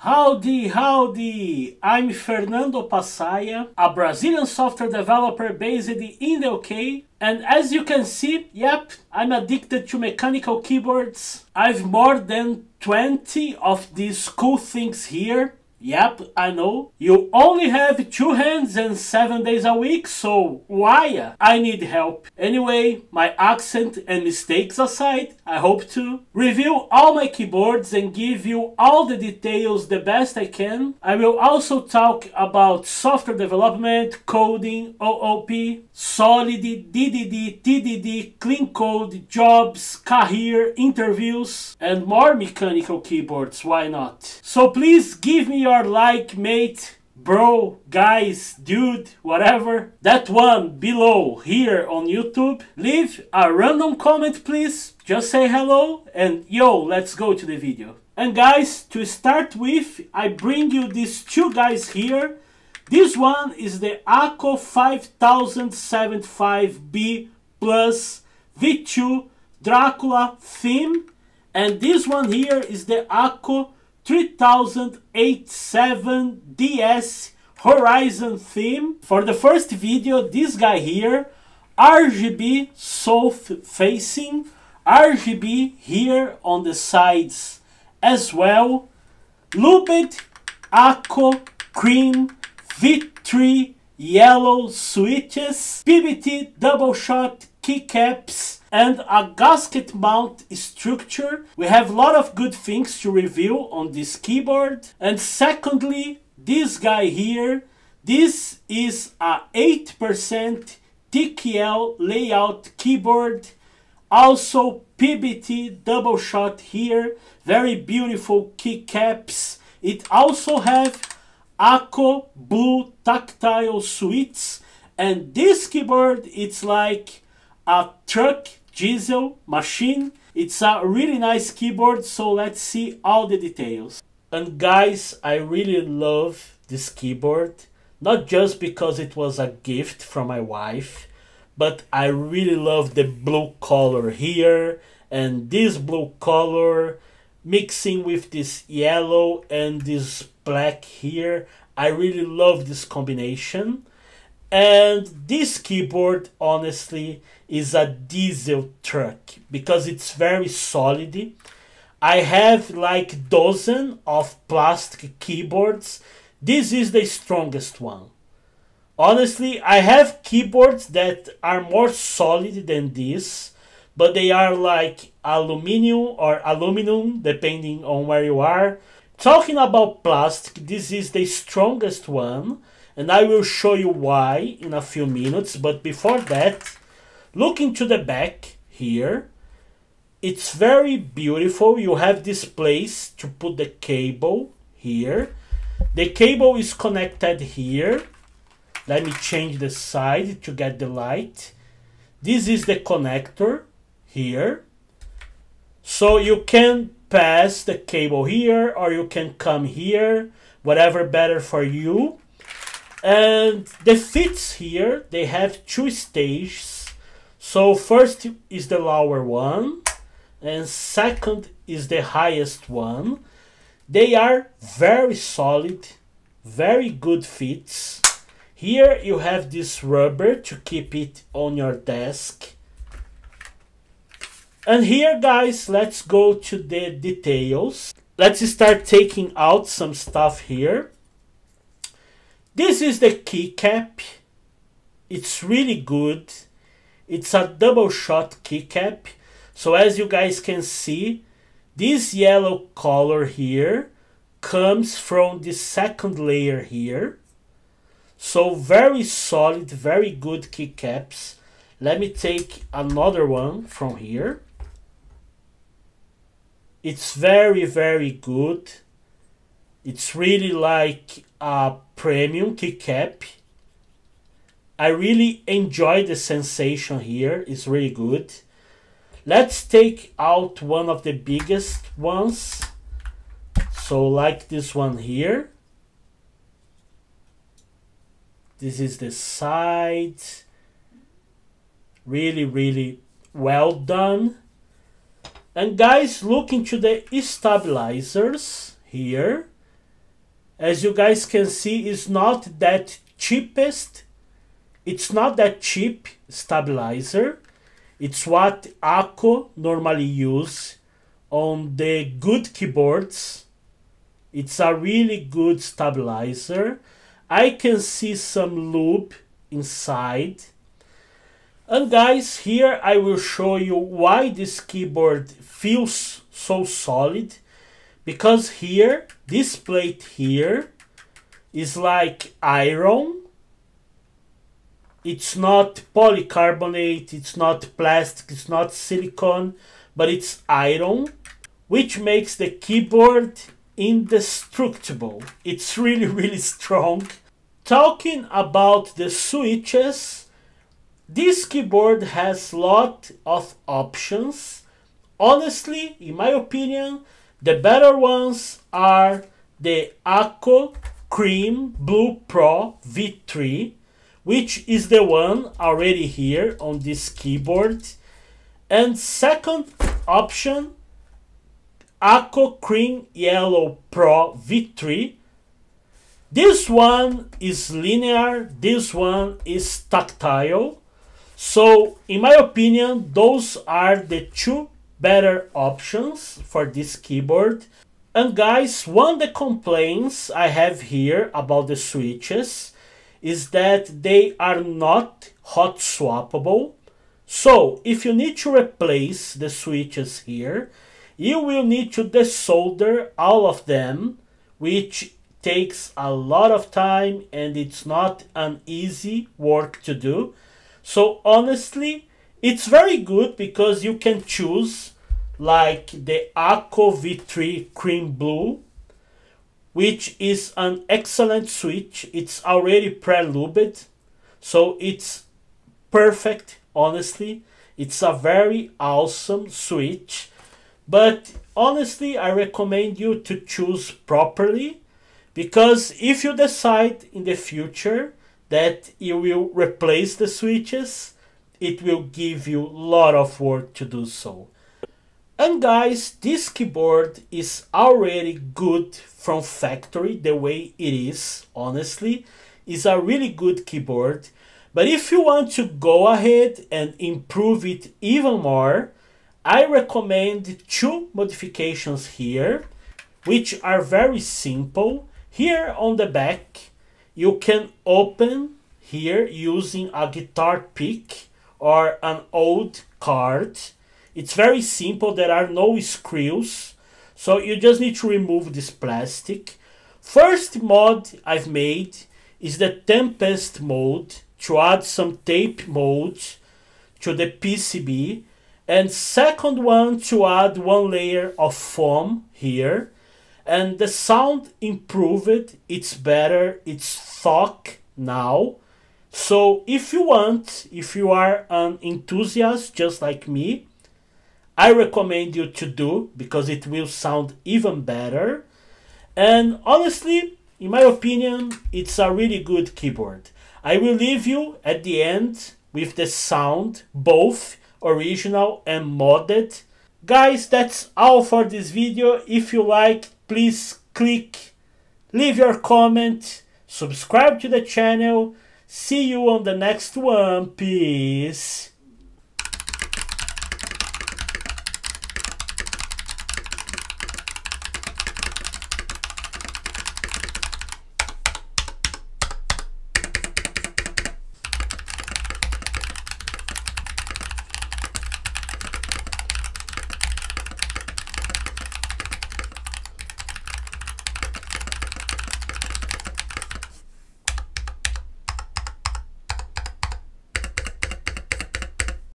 Howdy, howdy! I'm Fernando Passaia, a Brazilian software developer based in the UK. And as you can see, yep, I'm addicted to mechanical keyboards. I've more than 20 of these cool things here. Yep, I know. You only have 2 hands and 7 days a week, so why? I need help. Anyway, my accent and mistakes aside, I hope to review all my keyboards and give you all the details the best I can. I will also talk about software development, coding, OOP, Solid, DDD, TDD, clean code, jobs, career, interviews, and more mechanical keyboards, why not? So please give me your like, mate, bro, guys, dude, whatever. That one below here on YouTube. Leave a random comment, please. Just say hello and yo, let's go to the video. And guys, to start with, I bring you these 2 guys here. This one is the Akko 5075B Plus V2 Dracula theme. And this one here is the Akko 3087DS Horizon theme. For the first video, this guy here, RGB south facing, RGB here on the sides as well. Lubed Akko cream V3 yellow switches, PBT double shot keycaps, and a gasket mount structure. We have a lot of good things to review on this keyboard. And secondly, this guy here, this is a 8% TKL layout keyboard. Also PBT double shot here, very beautiful keycaps. It also have Akko blue tactile switches, and this keyboard, it's like a truck diesel machine. It's a really nice keyboard, so let's see all the details. And guys, I really love this keyboard, not just because it was a gift from my wife, but I really love the blue color here, and this blue color mixing with this yellow and this black here. I really love this combination. And this keyboard, honestly, is a diesel truck because it's very solid. I have like dozen of plastic keyboards. This is the strongest one. Honestly, I have keyboards that are more solid than this, but they are like aluminum, depending on where you are. Talking about plastic, this is the strongest one, and I will show you why in a few minutes. But before that, looking to the back here, it's very beautiful. You have this place to put the cable here. The cable is connected here. Let me change the side to get the light. This is the connector here. So you can pass the cable here, or you can come here, whatever better for you. And the fits here, they have 2 stages. So first is the lower one, and second is the highest one. They are very solid, very good fits. Here you have this rubber to keep it on your desk. And here, guys, let's go to the details. Let's start taking out some stuff here. This is the keycap. It's really good. It's a double shot keycap. So as you guys can see, this yellow color here comes from the second layer here. So very solid, very good keycaps. Let me take another one from here. It's very, very good. It's really like a premium keycap. I really enjoy the sensation here. It's really good. Let's take out one of the biggest ones. So like this one here. This is the side. Really, really well done. And guys, look into the stabilizers here. as you guys can see, is not that cheapest. It's not that cheap stabilizer. It's what Akko normally use on the good keyboards. It's a really good stabilizer. I can see some lube inside. And guys, here I will show you why this keyboard feels so solid. Because here, this plate here is like iron. It's not polycarbonate, it's not plastic, it's not silicone, but it's iron, which makes the keyboard indestructible. It's really, really strong. Talking about the switches, this keyboard has a lot of options. Honestly, in my opinion, the better ones are the Akko Cream Blue Pro V3, which is the one already here on this keyboard. And second option, Akko Cream Yellow Pro V3. This one is linear, this one is tactile. So in my opinion, those are the two better options for this keyboard. And guys, one of the complaints I have here about the switches is that they are not hot swappable. So if you need to replace the switches here, you will need to desolder all of them, which takes a lot of time and it's not an easy work to do. So honestly, it's very good because you can choose like the Akko V3 Cream Blue, which is an excellent switch. It's already pre-lubed, so it's perfect, honestly. It's a very awesome switch, but honestly, I recommend you to choose properly, because if you decide in the future that you will replace the switches, it will give you a lot of work to do so. And guys, this keyboard is already good from factory, the way it is, honestly. It's a really good keyboard. But if you want to go ahead and improve it even more, I recommend two modifications here, which are very simple. Here on the back, you can open here using a guitar pick or an old card. It's very simple, there are no screws, so you just need to remove this plastic. First mod I've made is the Tempest mode, to add some tape mode to the PCB, and second one to add one layer of foam here. And the sound improved, it's better, it's stock now. So if you want, if you are an enthusiast just like me, I recommend you to do, because it will sound even better. And honestly, in my opinion, it's a really good keyboard. I will leave you at the end with the sound, both original and modded. Guys, that's all for this video. If you like, please click, leave your comment, subscribe to the channel. See you on the next one. Peace.